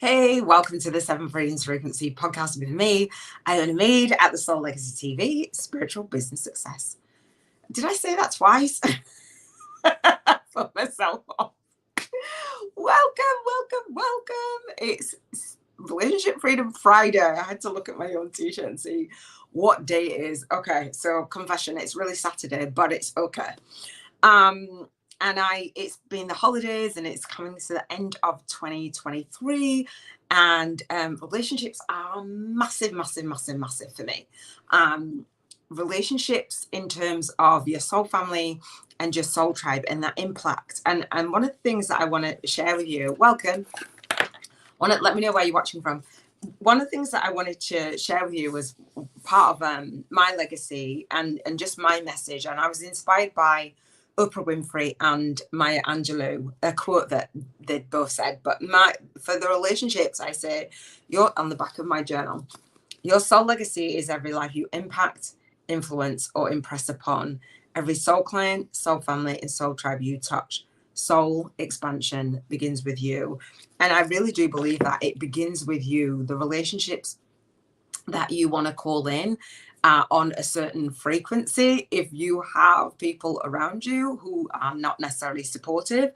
Hey, welcome to the Seven Freedoms Frequency podcast with me, Iona Meade at the Soul Legacy TV, Spiritual Business Success. Did I say that twice? For myself off. Welcome. It's Relationship Freedom Friday. I had to look at my own t-shirt and see what day it is. Okay, so confession, it's really Saturday, but it's okay. It's been the holidays and it's coming to the end of 2023, and relationships are massive for me. Relationships in terms of your soul family and your soul tribe and that impact. And one of the things that I want to share with you, let me know where you're watching from. One of the things that I wanted to share with you was part of my legacy and just my message. And I was inspired by Oprah Winfrey and Maya Angelou, a quote that they both said. But for the relationships, I say, you're on the back of my journal. Your soul legacy is every life you impact, influence, or impress upon. Every soul client, soul family, and soul tribe you touch. Soul expansion begins with you. And I really do believe that it begins with you. The relationships that you want to call in on a certain frequency. If you have people around you who are not necessarily supportive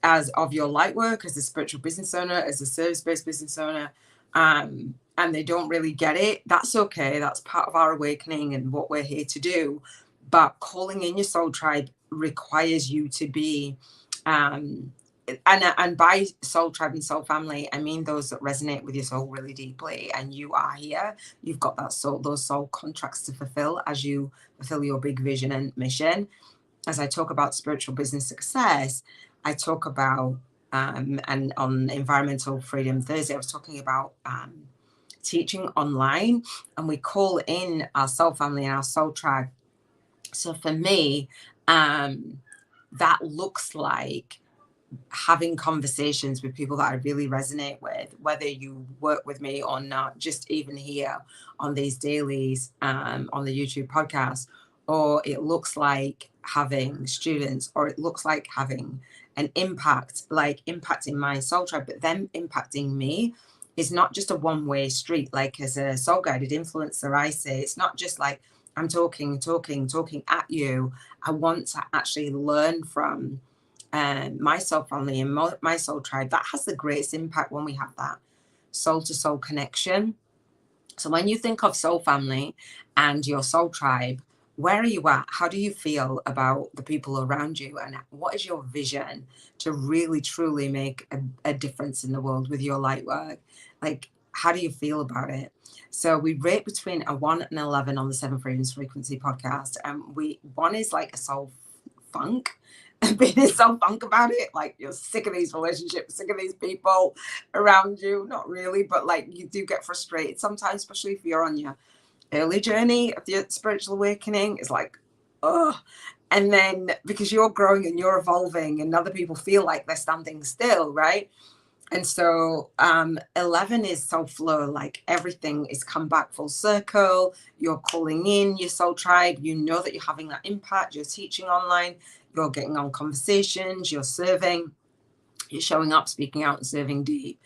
of your light work as a spiritual business owner, as a service-based business owner, and they don't really get it, that's okay. That's part of our awakening and what we're here to do. But calling in your soul tribe requires you to be and by soul tribe and soul family, I mean those that resonate with your soul really deeply, and you are here. You've got those soul contracts to fulfill as you fulfill your big vision and mission. As I talk about spiritual business success, I talk about and on Environmental Freedom Thursday, I was talking about teaching online, and we call in our soul family and our soul tribe. So for me, that looks like having conversations with people that I really resonate with, whether you work with me or not, just even here on these dailies, on the YouTube podcast, or it looks like having students, or it looks like having an impact, like impacting my soul tribe, but them impacting me is not just a one-way street. Like as a soul guided influencer, I say, it's not just like I'm talking at you. I want to actually learn from my soul family and my soul tribe. That has the greatest impact when we have that soul to soul connection. So when you think of soul family and your soul tribe, where are you at? How do you feel about the people around you? And what is your vision to really, truly make a difference in the world with your light work? Like, how do you feel about it? So we rate between a 1 and 11 on the Seven Freedoms Frequency podcast. And one is like a soul funk. Being so funk about it, like you're sick of these relationships, sick of these people around you. Not really, but like you do get frustrated sometimes, especially if you're on your early journey of the spiritual awakening. It's like, oh, and then because you're growing and you're evolving and other people feel like they're standing still, right? And so 11 is soul flow, like everything is come back full circle. You're calling in your soul tribe. You know that you're having that impact. You're teaching online. You're getting on conversations. You're serving. You're showing up, speaking out, and serving deep.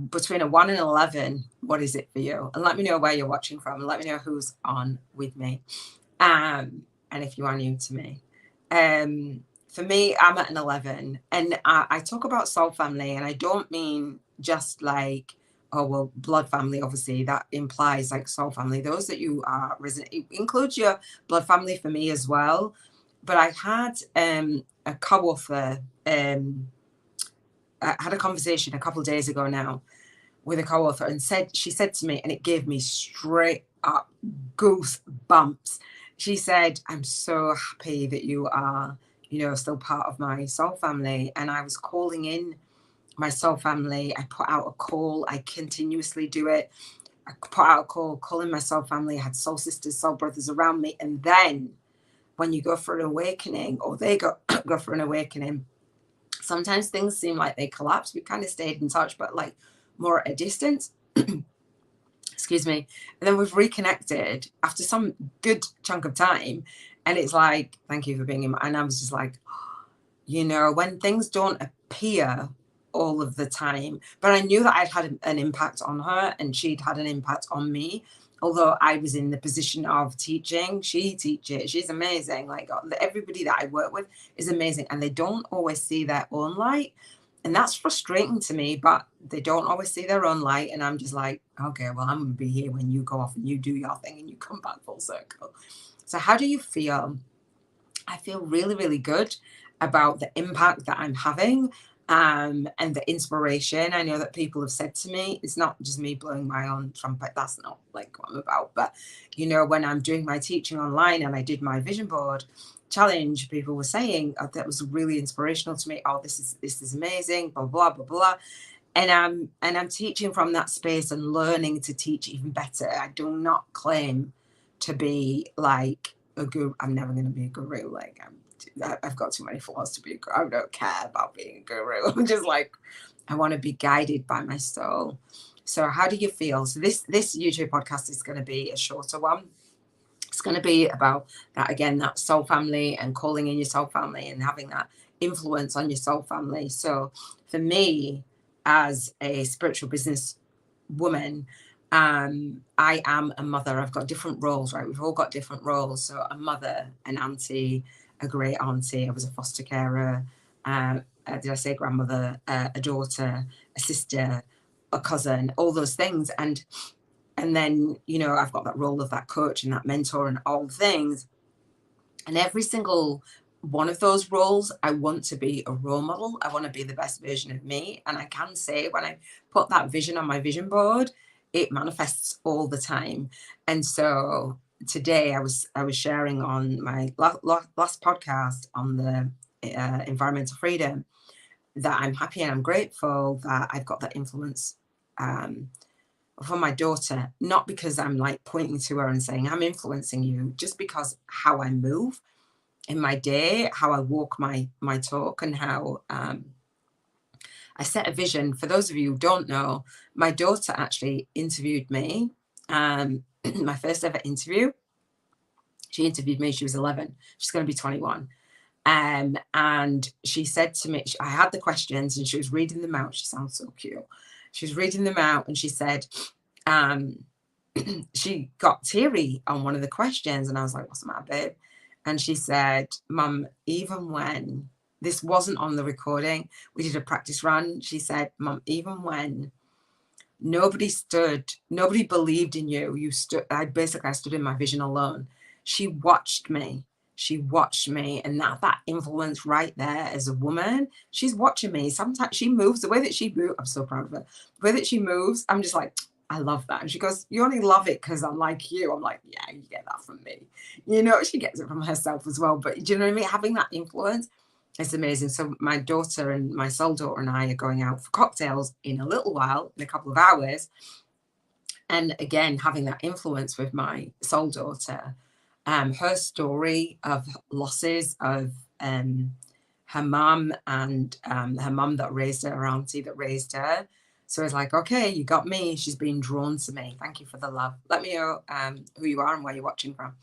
Between a 1 and 11, what is it for you? And let me know where you're watching from. Let me know who's on with me. And if you are new to me. For me, I'm at an 11, and I talk about soul family, and I don't mean just like, oh, well, blood family, obviously, that implies like soul family. Those that you are resident, it includes your blood family for me as well. But I had a co-author, I had a conversation a couple of days ago now with a co-author, and she said to me, and it gave me straight up goosebumps. She said, I'm so happy that you are, still part of my soul family. And I was calling in my soul family. I put out a call. I continuously do it. I put out a call, calling my soul family. I had soul sisters, soul brothers around me. And then when you go for an awakening, or they go for an awakening, sometimes things seem like they collapse. We kind of stayed in touch, but like more at a distance. Excuse me. And then we've reconnected after some good chunk of time. And it's like, thank you for being in my, and I was just like, when things don't appear all of the time, but I knew that I'd had an impact on her and she'd had an impact on me. Although I was in the position of teaching, she teaches, she's amazing. Like everybody that I work with is amazing, and they don't always see their own light. And that's frustrating to me, but they don't always see their own light. And I'm just like, okay, well, I'm going to be here when you go off and you do your thing and you come back full circle. So how do you feel? I feel really, really good about the impact that I'm having, and the inspiration. I know that people have said to me, it's not just me blowing my own trumpet. That's not like what I'm about. But, you know, when I'm doing my teaching online and I did my vision board challenge, people were saying, oh, that was really inspirational to me. Oh, this is amazing, blah, blah, blah, blah. And I'm teaching from that space and learning to teach even better. I do not claim to be like a guru. I'm never going to be a guru. Like I've got too many flaws to be a guru. I don't care about being a guru. I'm just like, I want to be guided by my soul. So how do you feel? So this YouTube podcast is going to be a shorter one. It's going to be about that, again, that soul family and calling in your soul family and having that influence on your soul family. So for me, as a spiritual business woman, I am a mother. I've got different roles, right? We've all got different roles. So a mother, an auntie, a great auntie. I was a foster carer. Did I say grandmother? A daughter, a sister, a cousin, all those things. And then, you know, I've got that role of that coach and that mentor and all things. And every single one of those roles, I want to be a role model. I want to be the best version of me. And I can say when I put that vision on my vision board, it manifests all the time. And so today I was sharing on my last podcast on the environmental freedom that I'm happy and I'm grateful that I've got that influence for my daughter, not because I'm like pointing to her and saying I'm influencing you, just because how I move in my day, how I walk my talk, and how I set a vision. For those of you who don't know, my daughter actually interviewed me, my first ever interview. She interviewed me, she was 11, she's going to be 21. And she said to me, I had the questions and she was reading them out. She sounds so cute. She was reading them out and she said, she got teary on one of the questions. And I was like, what's the matter, babe? And she said, Mum, even when this wasn't on the recording, we did a practice run. She said, Mum, even when nobody believed in you, you stood, I stood in my vision alone. She watched me. And that influence right there as a woman, she's watching me. Sometimes she moves, the way that she moves, I'm so proud of her. The way that she moves, I'm just like, I love that. And she goes, you only love it because I'm like you. I'm like, yeah, you get that from me. You know, she gets it from herself as well. But do you know what I mean? Having that influence, it's amazing. So my daughter and my soul daughter and I are going out for cocktails in a little while, in a couple of hours. And again, having that influence with my soul daughter, her story of losses of her mum and her mum that raised her, her auntie that raised her. So it's like, okay, you got me. She's been drawn to me. Thank you for the love. Let me know who you are and where you're watching from.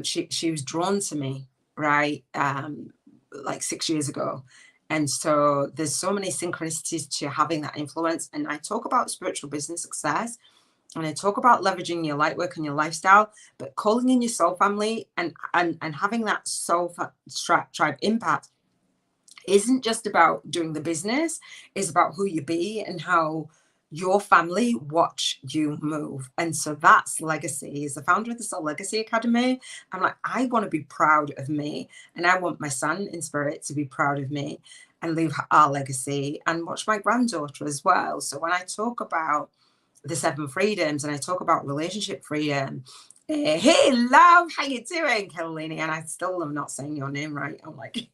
She was drawn to me, right, like 6 years ago. And so there's so many synchronicities to having that influence. And I talk about spiritual business success, and I talk about leveraging your light work and your lifestyle, but calling in your soul family and having that soul tribe impact isn't just about doing the business. It's about who you be and how your family watch you move. And so that's legacy. As the founder of the Soul Legacy Academy, I'm like, I want to be proud of me, and I want my son in spirit to be proud of me and leave our legacy, and watch my granddaughter as well. So when I talk about the 7 freedoms and I talk about relationship freedom, hey love, how you doing, Carolina? And I still am not saying your name right. I'm like,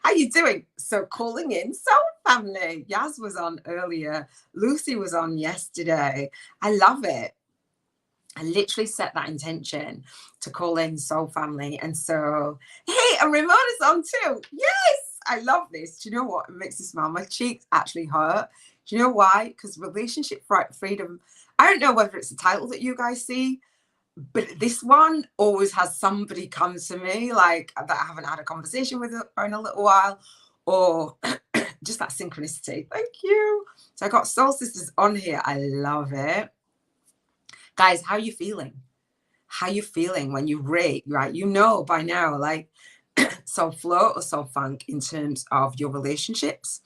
how you doing? So calling in soul family. Yaz was on earlier. Lucy was on yesterday. I love it. I literally set that intention to call in soul family. And so, hey, and Ramona's on too. Yes, I love this. Do you know what? It makes me smile. My cheeks actually hurt. Do you know why? Because relationship freedom, I don't know whether it's the title that you guys see, but this one always has somebody come to me like that I haven't had a conversation with her in a little while, or just that synchronicity. Thank you. So I got soul sisters on here. I love it. Guys, how are you feeling? How you feeling when you rate, right? You know by now, like soul flow or soul funk in terms of your relationships.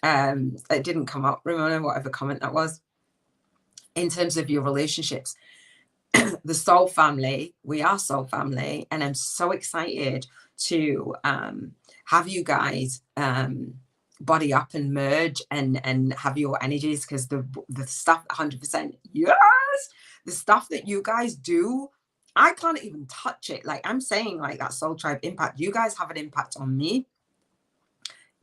It didn't come up, Ramona, whatever comment that was. In terms of your relationships, the soul family, we are soul family, and I'm so excited to have you guys body up and merge and have your energies, because the stuff 100%, yes, the stuff that you guys do, I can't even touch it. Like I'm saying, like that soul tribe impact, you guys have an impact on me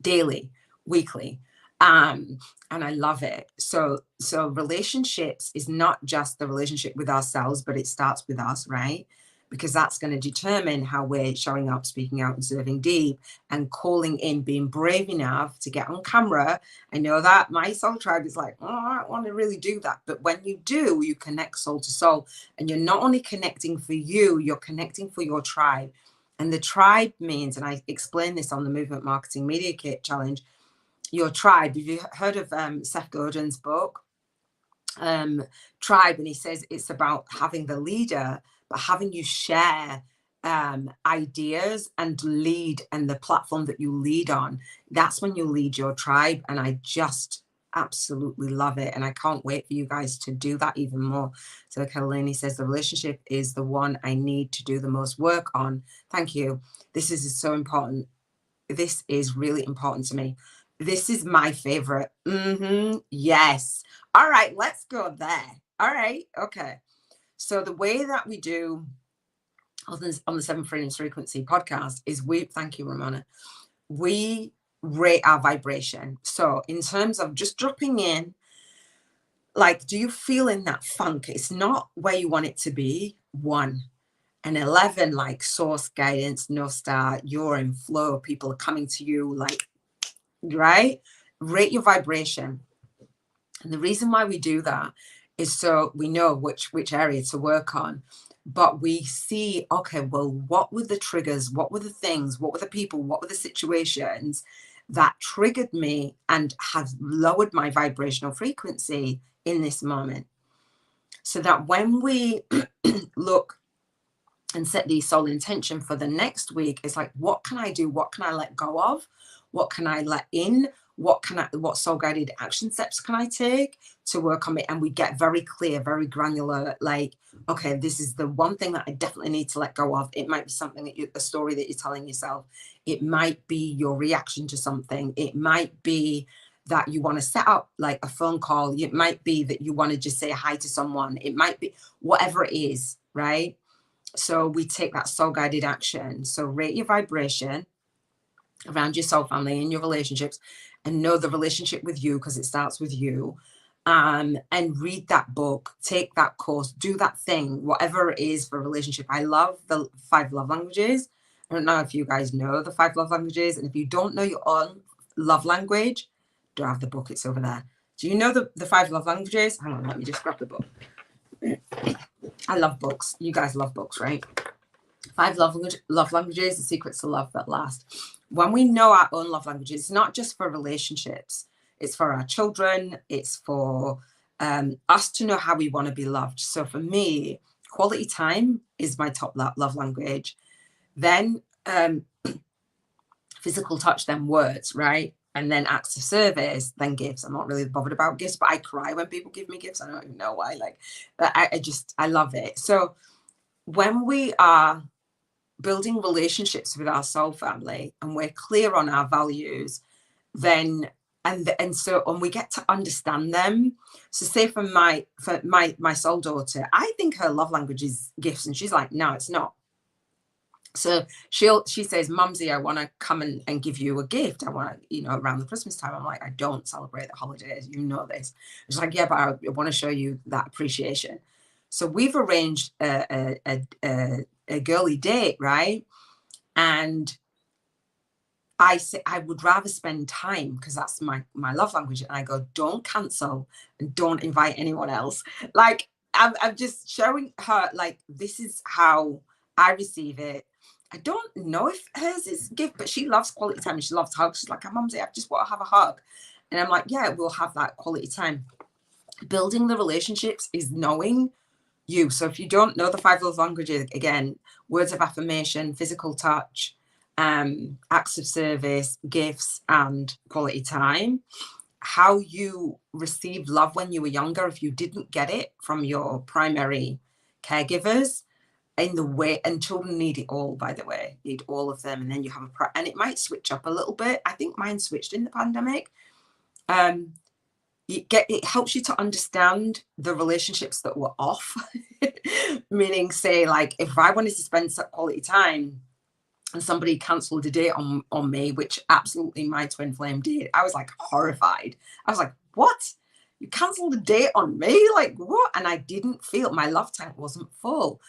daily, weekly. And I love it. So relationships is not just the relationship with ourselves, but it starts with us, right? Because that's going to determine how we're showing up, speaking out, and serving deep, and calling in, being brave enough to get on camera. I know that my soul tribe is like, oh, I don't want to really do that. But when you do, you connect soul to soul, and you're not only connecting for you, you're connecting for your tribe. And the tribe means, and I explained this on the Movement Marketing Media Kit Challenge, your tribe. Have you heard of Seth Godin's book, Tribe? And he says it's about having the leader, but having you share ideas and lead, and the platform that you lead on, that's when you lead your tribe. And I just absolutely love it. And I can't wait for you guys to do that even more. So Carolini says the relationship is the one I need to do the most work on. Thank you. This is so important. This is really important to me. This is my favorite. Yes. All right, let's go there. All right. Okay. So the way that we do on the Seven Freedoms Frequency podcast is thank you, Ramona. We rate our vibration. So in terms of just dropping in, like, do you feel in that funk? It's not where you want it to be. 1. And 11, like source guidance, no star, you're in flow. People are coming to you, like, right? Rate your vibration. And the reason why we do that is so we know which area to work on. But we see, okay, well, what were the triggers? What were the things? What were the people? What were the situations that triggered me and have lowered my vibrational frequency in this moment? So that when we look and set the soul intention for the next week, it's like, what can I do? What can I let go of? What can I let in? What soul guided action steps can I take to work on it? And we get very clear, very granular, like, okay, this is the one thing that I definitely need to let go of. It might be something that a story that you're telling yourself. It might be your reaction to something. It might be that you want to set up like a phone call. It might be that you want to just say hi to someone. It might be whatever it is, right? So we take that soul guided action. So rate your vibration around your soul family and your relationships, and know the relationship with you, because it starts with you. And read that book, take that course, do that thing, whatever it is for a relationship. I love the 5 love languages. I don't know if you guys know the 5 love languages. And if you don't know your own love language, do I have the book? It's over there. Do you know the 5 love languages? Hang on, let me just grab the book. I love books. You guys love books, right? 5 love languages, the secrets to love that last. When we know our own love languages, it's not just for relationships. It's for our children. It's for us to know how we want to be loved. So for me, quality time is my top love language. Then physical touch, then words, right? And then acts of service, then gifts. I'm not really bothered about gifts, but I cry when people give me gifts. I don't even know why. Like, I love it. So when we are building relationships with our soul family and we're clear on our values, then so we get to understand them. So say for my soul daughter, I think her love language is gifts, and she's like, no, it's not. So she says, Mumsy, I want to come and give you a gift. I want to, around the Christmas time. I'm like, I don't celebrate the holidays. You know this. She's like, yeah, but I want to show you that appreciation. So we've arranged a girly date, right? And I say I would rather spend time, because that's my love language. And I go, don't cancel and don't invite anyone else. Like I'm just showing her, like, this is how I receive it. I don't know if hers is gift, but she loves quality time and she loves hugs. She's like, Mumsy, I just want to have a hug. And I'm like, yeah, we'll have that quality time. Building the relationships is knowing you. So if you don't know the 5 love languages, again, words of affirmation, physical touch, acts of service, gifts, and quality time. How you received love when you were younger, if you didn't get it from your primary caregivers, in the way, and children need it all, by the way, need all of them. And then you have and it might switch up a little bit. I think mine switched in the pandemic. It helps you to understand the relationships that were off. Meaning, say, like, if I wanted to spend some quality time and somebody cancelled a date on me, which absolutely my twin flame did, I was like horrified. I was like, what? You cancelled a date on me? Like, what? And I didn't feel, my love tank wasn't full.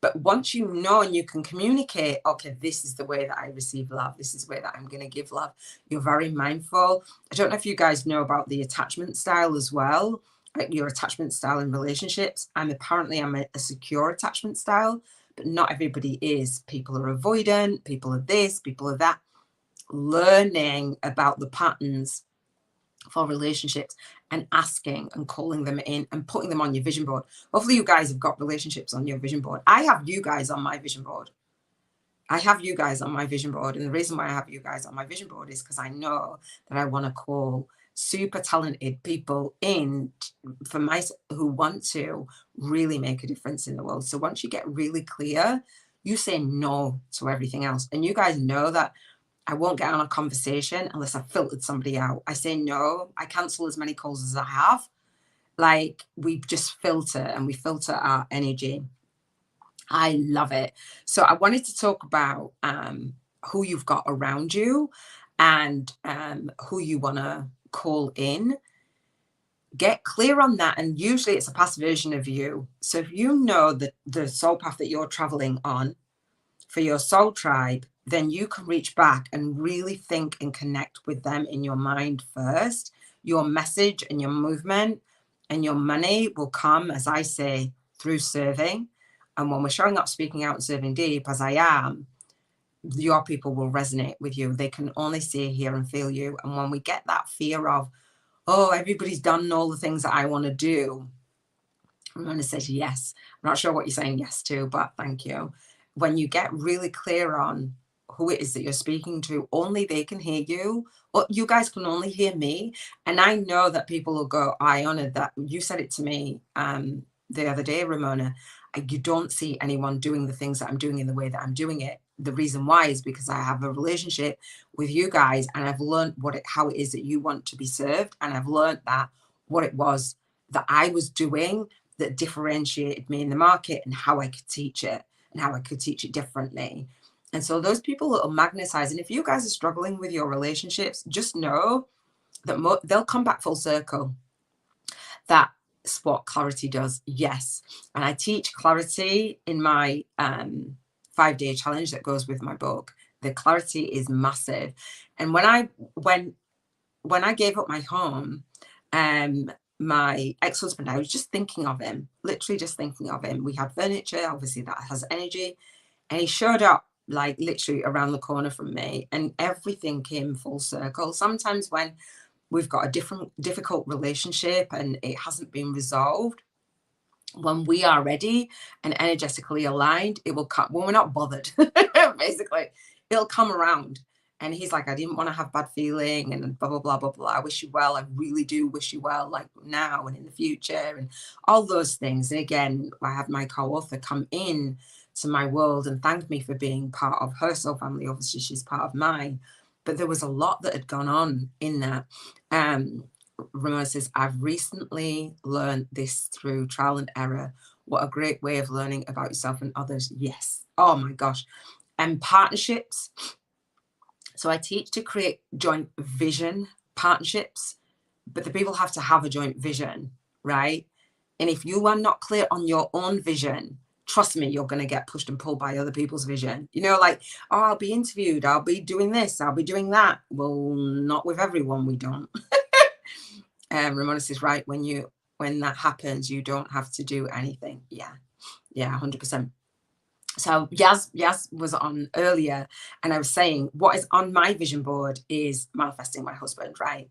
But once you know and you can communicate, okay, this is the way that I receive love. This is the way that I'm going to give love. You're very mindful. I don't know if you guys know about the attachment style as well, like your attachment style in relationships. I'm a secure attachment style, but not everybody is. People are avoidant. People are this, people are that. Learning about the patterns for relationships and asking and calling them in and putting them on your vision board. Hopefully you guys have got relationships on your vision board. I have you guys on my vision board. And the reason why I have you guys on my vision board is because I know that I want to call super talented people in who want to really make a difference in the world. So once you get really clear, you say no to everything else. And you guys know that I won't get on a conversation unless I've filtered somebody out. I say no. I cancel as many calls as I have. Like, we just filter, and we filter our energy. I love it. So I wanted to talk about who you've got around you and who you want to call in. Get clear on that. And usually it's a past version of you. So if you know that the soul path that you're traveling on for your soul tribe, then you can reach back and really think and connect with them in your mind first. Your message and your movement and your money will come, as I say, through serving. And when we're showing up, speaking out, and serving deep, as I am, your people will resonate with you. They can only see, hear, and feel you. And when we get that fear of, oh, everybody's done all the things that I want to do, Ramona says yes. I'm not sure what you're saying yes to, but thank you. When you get really clear on who it is that you're speaking to, only they can hear you, or you guys can only hear me. And I know that people will go, Iona, that you said it to me the other day, Ramona, you don't see anyone doing the things that I'm doing in the way that I'm doing it. The reason why is because I have a relationship with you guys, and I've learned how it is that you want to be served. And I've learned that what it was that I was doing that differentiated me in the market, and how I could teach it, and how I could teach it differently. And so those people that will magnetize, and if you guys are struggling with your relationships, just know that they'll come back full circle. That's what clarity does. Yes. And I teach clarity in my 5-day challenge that goes with my book. The clarity is massive. And when I gave up my home, my ex-husband, I was just thinking of him, literally just thinking of him. We had furniture, obviously that has energy, and he showed up like literally around the corner from me, and everything came full circle. Sometimes when we've got a difficult relationship and it hasn't been resolved, when we are ready and energetically aligned, it will come. When we're not bothered, basically, it'll come around. And he's like, I didn't want to have bad feeling and blah, blah, blah, blah, blah. I wish you well. I really do wish you well, like now and in the future and all those things. And again, I had my co-author come in to my world and thank me for being part of her soul family. Obviously, she's part of mine. But there was a lot that had gone on in that. Ramona says, I've recently learned this through trial and error. What a great way of learning about yourself and others. Yes. Oh my gosh. And partnerships. So I teach to create joint vision partnerships, but the people have to have a joint vision, right? And if you are not clear on your own vision, trust me, you're going to get pushed and pulled by other people's vision. You know, like, oh, I'll be interviewed. I'll be doing this. I'll be doing that. Well, not with everyone. We don't. Ramona says, right, when that happens, you don't have to do anything. Yeah, 100%. So Yaz was on earlier, and I was saying what is on my vision board is manifesting my husband, right?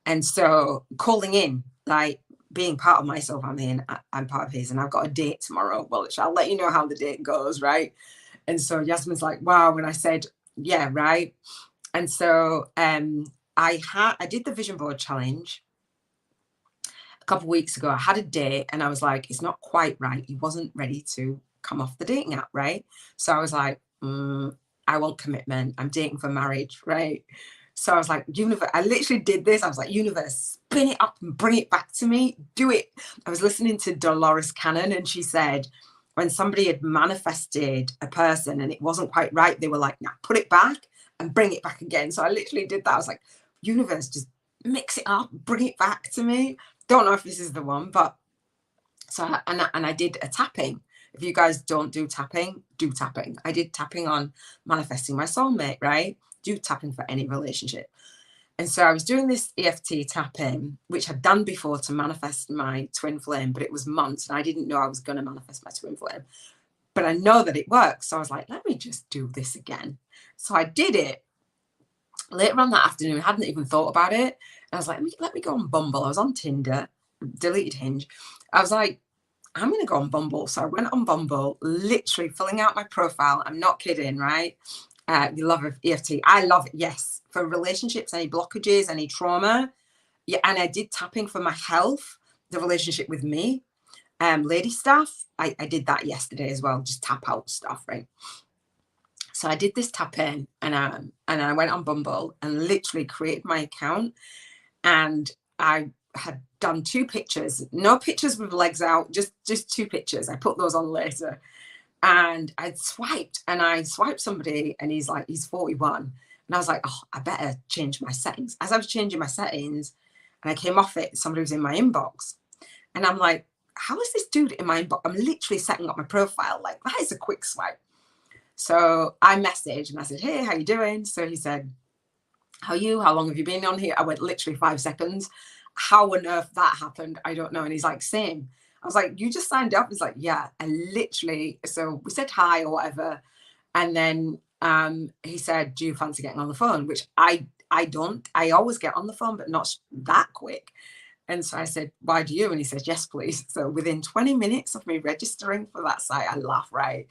And so calling in, like being part of my soul family, and I'm part of his, and I've got a date tomorrow. Well, I'll let you know how the date goes, right? And so Yasmin's like, wow. And I said, yeah, right. And so I did the vision board challenge a couple of weeks ago. I had a date, and I was like, it's not quite right. He wasn't ready to come off the dating app, right? So I was like, I want commitment. I'm dating for marriage, right? So I was like, universe, I literally did this. I was like, universe, spin it up and bring it back to me. Do it. I was listening to Dolores Cannon, and she said, when somebody had manifested a person and it wasn't quite right, they were like, now put it back and bring it back again. So I literally did that. I was like, universe, just mix it up, bring it back to me. Don't know if this is the one, but so I did a tapping. If you guys don't do tapping, do tapping. I did tapping on manifesting my soulmate, right? Do tapping for any relationship. And so I was doing this EFT tapping, which I'd done before to manifest my twin flame, but it was months and I didn't know I was going to manifest my twin flame. But I know that it works. So I was like, let me just do this again. So I did it later on that afternoon. I hadn't even thought about it. And I was like, let me go on Bumble. I was on Tinder, deleted Hinge. I was like, I'm going to go on Bumble. So I went on Bumble, literally filling out my profile. I'm not kidding, right? You love EFT. I love it. Yes. For relationships, any blockages, any trauma. Yeah. And I did tapping for my health, the relationship with me. Lady stuff. I did that yesterday as well. Just tap out stuff, right? So I did this tapping, and I went on Bumble and literally created my account. And I had done 2 pictures, no pictures with legs out, just 2 pictures. I put those on later. And I swiped somebody, and he's 41. And I was like, oh, I better change my settings. As I was changing my settings and I came off it, somebody was in my inbox. And I'm like, how is this dude in my inbox? I'm literally setting up my profile. Like, that is a quick swipe. So I messaged and I said, hey, how you doing? So he said, how are you? How long have you been on here? I went literally 5 seconds. How on earth that happened, I don't know. And he's like, same. I was like, you just signed up? He's like, yeah. And literally, so we said hi or whatever. And then he said, do you fancy getting on the phone? Which I don't. I always get on the phone, but not that quick. And so I said, why do you? And he said, yes, please. So within 20 minutes of me registering for that site, I laugh, right?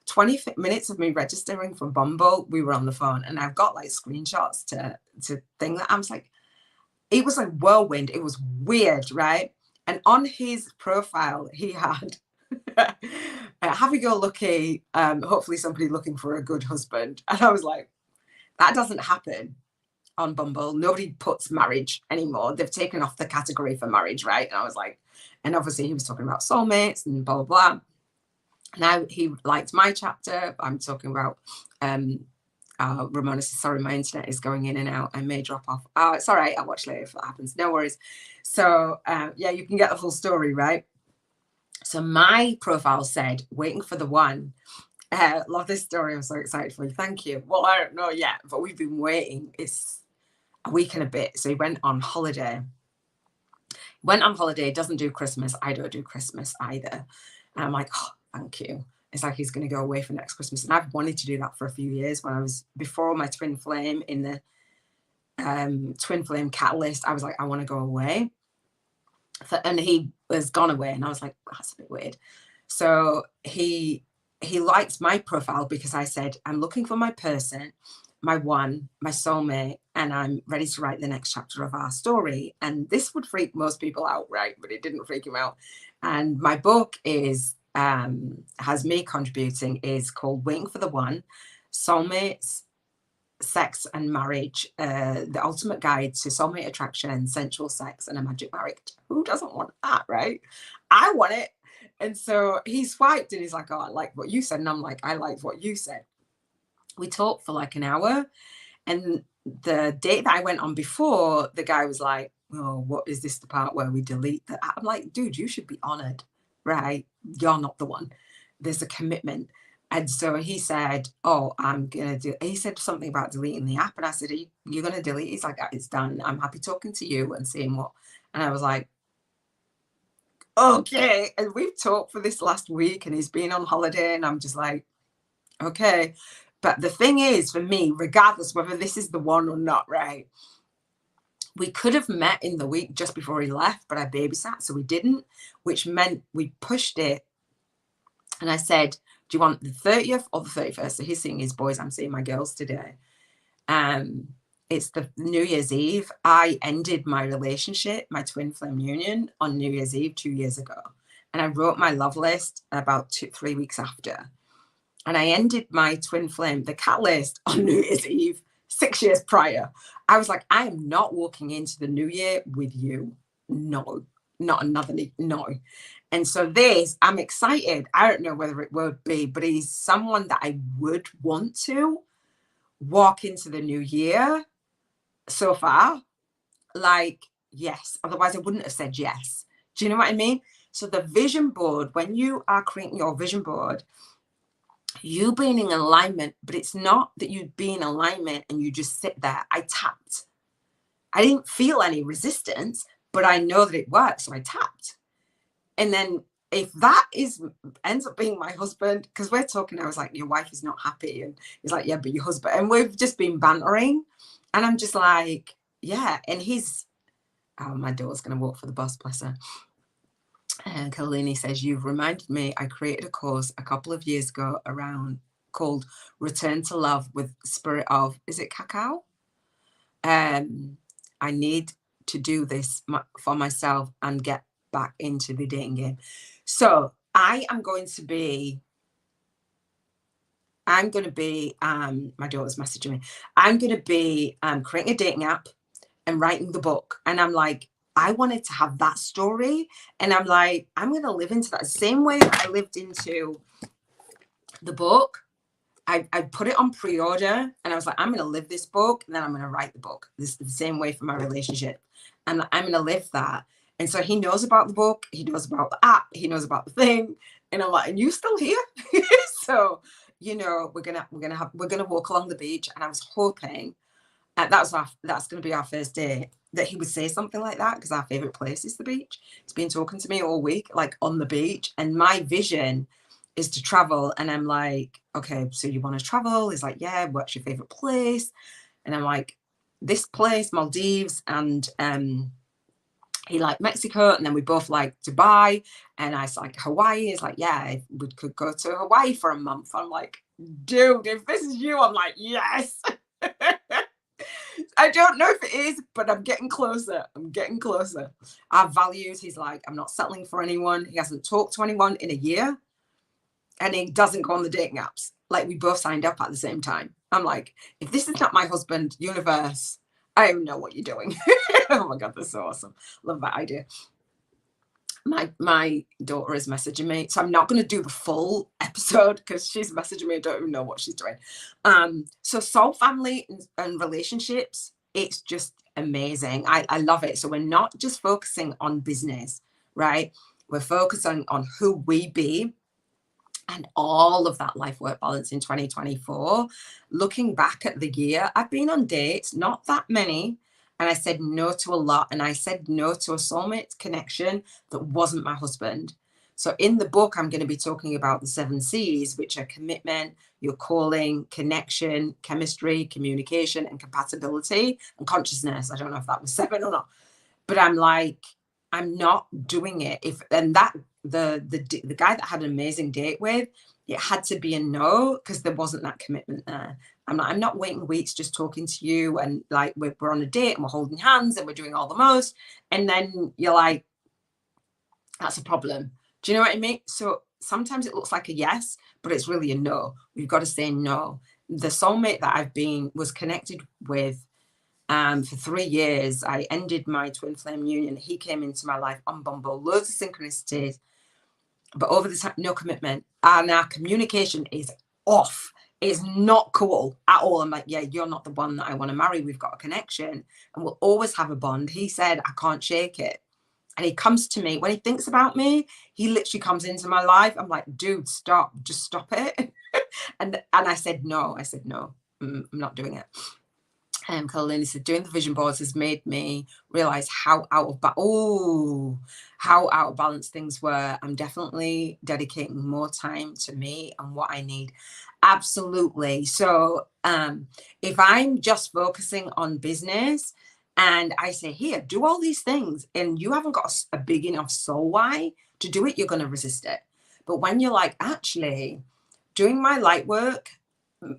20 minutes of me registering for Bumble, we were on the phone, and I've got like screenshots to thing that I was like, it was like whirlwind. It was weird, right? And on his profile, he had happy-go-lucky, hopefully somebody looking for a good husband. And I was like, that doesn't happen on Bumble. Nobody puts marriage anymore. They've taken off the category for marriage, right? And I was like, and obviously he was talking about soulmates and blah, blah, blah. Now he liked my chapter. I'm talking about Ramona says, sorry, my internet is going in and out. I may drop off. Oh, it's all right. I'll watch later if that happens. No worries. So yeah, you can get the full story, right? So my profile said, waiting for the one. Love this story. I'm so excited for you. Thank you. Well, I don't know yet, but we've been waiting. It's a week and a bit. So he went on holiday. Doesn't do Christmas. I don't do Christmas either. And I'm like, oh, thank you. It's like he's going to go away for next Christmas. And I've wanted to do that for a few years. When I was before my twin flame in the twin flame catalyst, I was like, I want to go away. And he was gone away. And I was like, that's a bit weird. So he liked my profile because I said, I'm looking for my person, my one, my soulmate, and I'm ready to write the next chapter of our story. And this would freak most people out, right? But it didn't freak him out. And my book is has me contributing, is called Waiting for the One, Soulmates, Sex and Marriage, the ultimate guide to soulmate attraction, sensual sex, and a magic marriage. Who doesn't want that, right? I want it. And so he swiped and he's like, oh, I like what you said. And I'm like, I liked what you said. We talked for like an hour. And the date that I went on before, the guy was like, oh, what is this, the part where we delete that? I'm like, dude, you should be honored, right? You're not the one. There's a commitment. And so he said, oh, I'm going to do, he said something about deleting the app. And I said, you're going to delete it? He's like, it's done. I'm happy talking to you and seeing what. And I was like, okay. And we've talked for this last week and he's been on holiday. And I'm just like, Okay. But the thing is, for me, regardless whether this is the one or not, right? We could have met in the week just before he left, but I babysat, so we didn't, which meant we pushed it. And I said, do you want the 30th or the 31st? So he's seeing his boys, I'm seeing my girls today. It's the New Year's Eve. I ended my relationship, my twin flame union, on New Year's Eve 2 years ago. And I wrote my love list about 3 weeks after. And I ended my twin flame, the catalyst, on New Year's Eve 6 years prior. I was like, I am not walking into the new year with you. No, not another, no. And so this, I'm excited. I don't know whether it would be, but he's someone that I would want to walk into the new year so far. Like, yes, otherwise I wouldn't have said yes. Do you know what I mean? So the vision board, when you are creating your vision board, you being in alignment, but it's not that you be in alignment and you just sit there. I tapped. I didn't feel any resistance, but I know that it works. So I tapped. And then if that ends up being my husband, because we're talking, I was like, your wife is not happy. And he's like, yeah, but your husband. And we've just been bantering. And I'm just like, yeah. And my daughter's going to walk for the bus, bless her. And Kalini says, you've reminded me, I created a course a couple of years ago called Return to Love with Spirit of, is it Cacao? I need to do this for myself and get back into the dating game. So my daughter's messaging me. I'm going to be creating a dating app and writing the book. And I'm like, I wanted to have that story. And I'm like, I'm going to live into that same way that I lived into the book. I put it on pre-order and I was like, I'm going to live this book and then I'm going to write the book. This is the same way for my relationship. And I'm going to live that. And so he knows about the book. He knows about the app. He knows about the thing. And I'm like, and you still here? So, we're going to walk along the beach. And I was hoping that's going to be our first date, that he would say something like that, because our favorite place is the beach. He's been talking to me all week, like on the beach. And my vision is to travel. And I'm like, okay, so you want to travel? He's like, yeah, what's your favorite place? And I'm like, this place, Maldives, and he liked Mexico, and then we both like Dubai, and I was like, Hawaii. Is like, yeah, we could go to Hawaii for a month. I'm like, dude, if this is you, I'm like, yes. I don't know if it is, but I'm getting closer. Our values, he's like, I'm not settling for anyone. He hasn't talked to anyone in a year. And he doesn't go on the dating apps. Like, we both signed up at the same time. I'm like, if this is not my husband, universe, I don't know what you're doing. Oh my God, that's so awesome. Love that idea. My daughter is messaging me. So I'm not going to do the full episode because she's messaging me. I don't even know what she's doing. So soul family and relationships, it's just amazing. I love it. So we're not just focusing on business, right? We're focusing on who we be, and all of that life work balance in 2024. Looking back at the year, I've been on dates, not that many, and I said no to a lot. And I said no to a soulmate connection that wasn't my husband. So in the book, I'm going to be talking about the 7 C's, which are commitment, your calling, connection, chemistry, communication, and compatibility, and consciousness. I don't know if that was 7 or not, but I'm like, I'm not doing it. The guy that I had an amazing date with, it had to be a no, because there wasn't that commitment there. I'm not waiting weeks just talking to you and like we're on a date and we're holding hands and we're doing all the most, and then you're like, that's a problem. Do you know what I mean? So sometimes it looks like a yes, but it's really a no. We've got to say no. The soulmate that I've was connected with for 3 years. I ended my twin flame union. He came into my life on Bumble, loads of synchronicities, but over the time, no commitment. And our communication is off. It's not cool at all. I'm like, yeah, you're not the one that I want to marry. We've got a connection and we'll always have a bond. He said, I can't shake it. And he comes to me when he thinks about me. He literally comes into my life. I'm like, dude, stop, just stop it. and I said no. I'm not doing it. Colin, he said, doing the vision boards has made me realize how how out of balance things were. I'm definitely dedicating more time to me and what I need. Absolutely. So if I'm just focusing on business and I say, here, do all these things, and you haven't got a big enough soul why to do it, you're going to resist it. But when you're like, actually, doing my light work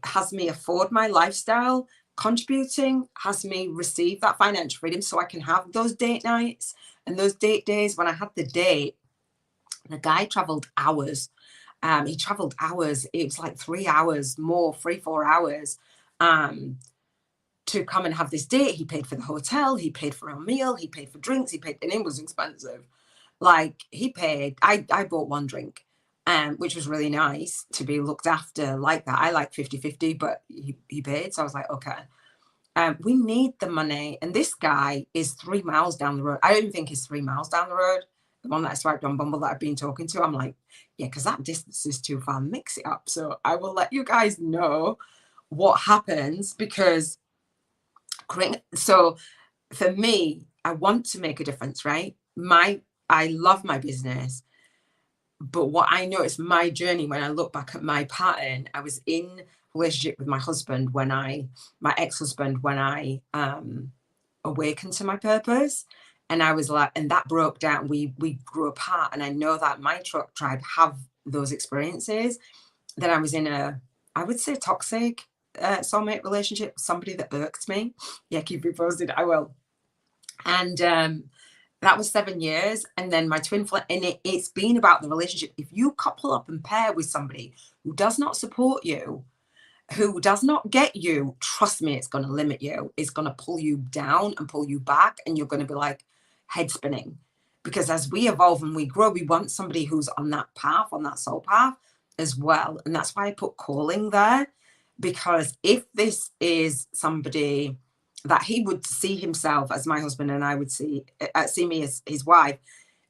has me afford my lifestyle, contributing has me receive that financial freedom so I can have those date nights and those date days. When I had the date, the guy traveled hours. He traveled hours. It was like 3 hours more, 4 hours to come and have this date. He paid for the hotel. He paid for a meal. He paid for drinks. He paid, and it was expensive. Like he paid, I bought one drink, which was really nice to be looked after like that. I like 50-50, but he paid. So I was like, okay. We need the money. And this guy is 3 miles down the road. I don't even think he's 3 miles down the road. The one that I swiped on Bumble that I've been talking to, I'm like, yeah, because that distance is too far. Mix it up. So I will let you guys know what happens, because so for me, I want to make a difference, right? I love my business, but what I noticed my journey, when I look back at my pattern, I was in relationship with my husband my ex-husband, when I awakened to my purpose, and I was like, and that broke down. We grew apart, and I know that my tribe have those experiences. Then I was in I would say toxic soulmate relationship, somebody that irked me. Yeah, keep me posted. I will. And that was 7 years. And then my twin flame, and it's been about the relationship. If you couple up and pair with somebody who does not support you, who does not get you, trust me, it's going to limit you. It's going to pull you down and pull you back. And you're going to be like head spinning. Because as we evolve and we grow, we want somebody who's on that path, on that soul path as well. And that's why I put calling there. Because if this is somebody that he would see himself as my husband, and I would see me as his wife,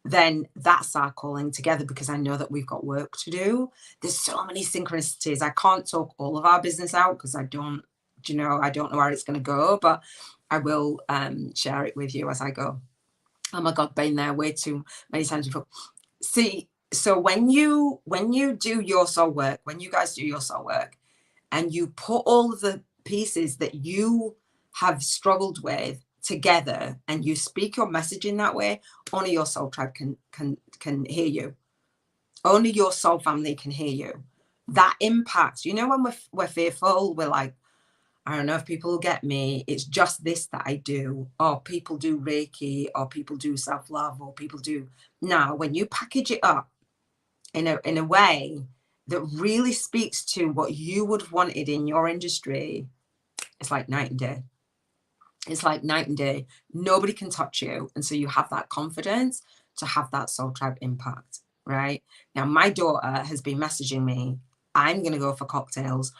then that's our calling together, because I know that we've got work to do. There's so many synchronicities. I can't talk all of our business out because I don't know where it's going to go, but I will share it with you as I go. Oh my God, been there way too many times before. See, so when you do your soul work, when you guys do your soul work, and you put all of the pieces that you have struggled with together, and you speak your message in that way, only your soul tribe can hear you. Only your soul family can hear you. That impacts, when we're fearful, we're like, I don't know if people will get me. It's just this that I do. Or people do Reiki, or people do self-love, or people do. Now, when you package it up in a way that really speaks to what you would have wanted in your industry, it's like night and day. It's like night and day. Nobody can touch you. And so you have that confidence to have that soul tribe impact, right? Now, my daughter has been messaging me, I'm going to go for cocktails.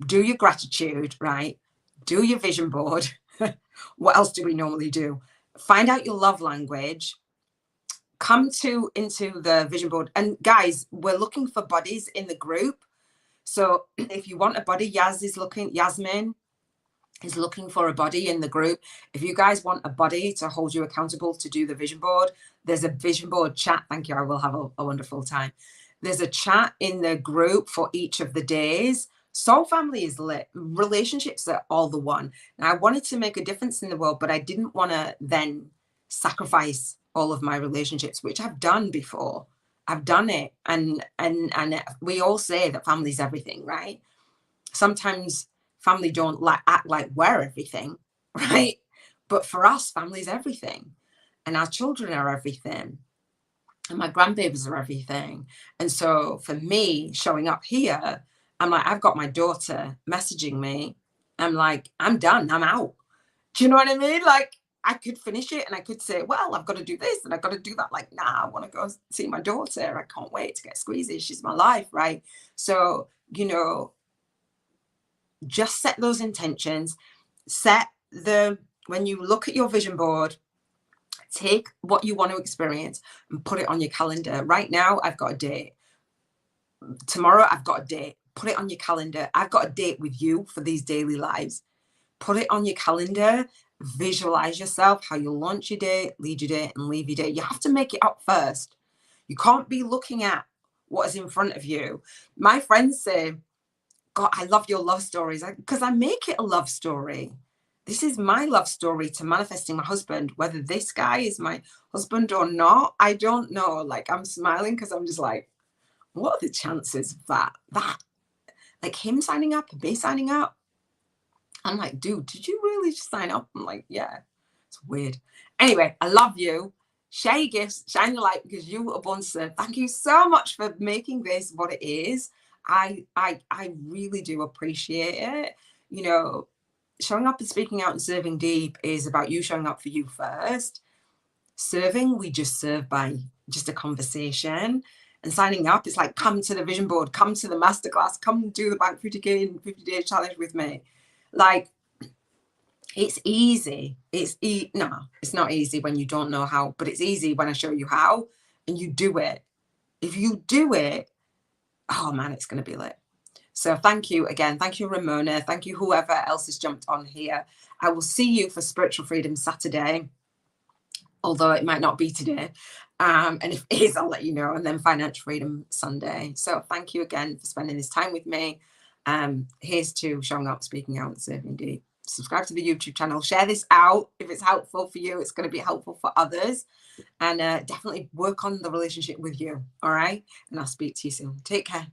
Do your gratitude, right? Do your vision board. What else do we normally do? Find out your love language. Come into the vision board. And guys, we're looking for buddies in the group. So if you want a buddy, Yasmin is looking for a buddy in the group. If you guys want a buddy to hold you accountable to do the vision board, there's a vision board chat. Thank you. I will have a wonderful time. There's a chat in the group for each of the days. Soul family is lit. Relationships are all the one. And I wanted to make a difference in the world, but I didn't want to then sacrifice all of my relationships, which I've done before. I've done it. And we all say that family's everything, right? Sometimes family don't act like we're everything, right? But for us, family's everything. And our children are everything. And my grandbabies are everything. And so for me, showing up here, I'm like, I've got my daughter messaging me. I'm like, I'm done. I'm out. Do you know what I mean? Like, I could finish it and I could say, well, I've got to do this and I've got to do that. Like, nah, I want to go see my daughter. I can't wait to get squeezy. She's my life, right? So, just set those intentions. When you look at your vision board, take what you want to experience and put it on your calendar. Right now, I've got a date. Tomorrow, I've got a date. Put it on your calendar. I've got a date with you for these daily lives. Put it on your calendar. Visualize yourself, how you launch your day, lead your day, and leave your day. You have to make it up first. You can't be looking at what is in front of you. My friends say, God, I love your love stories, because I make it a love story. This is my love story to manifesting my husband. Whether this guy is my husband or not, I don't know. Like, I'm smiling because I'm just like, what are the chances of that like him signing up and me signing up? I'm like, dude, did you really just sign up? I'm like, yeah, it's weird. Anyway, I love you. Share your gifts, shine your light, because you are born to serve. Thank you so much for making this what it is. I really do appreciate it. You know, showing up and speaking out and serving deep is about you showing up for you first. Serving, we just serve by just a conversation. And signing up is like, come to the vision board, come to the masterclass, come do the Bank 50K in 50 days challenge with me. Like, it's easy. No, it's not easy when you don't know how, but it's easy when I show you how and you do it. If you do it, oh man, it's going to be lit. So thank you again. Thank you, Ramona. Thank you, whoever else has jumped on here. I will see you for Spiritual Freedom Saturday, although it might not be today. And if it is, I'll let you know. And then Financial Freedom Sunday. So thank you again for spending this time with me. Here's to showing up, speaking out, and serving deep. Subscribe to the YouTube channel. Share this out. If it's helpful for you, it's going to be helpful for others. And definitely work on the relationship with you. All right. And I'll speak to you soon. Take care.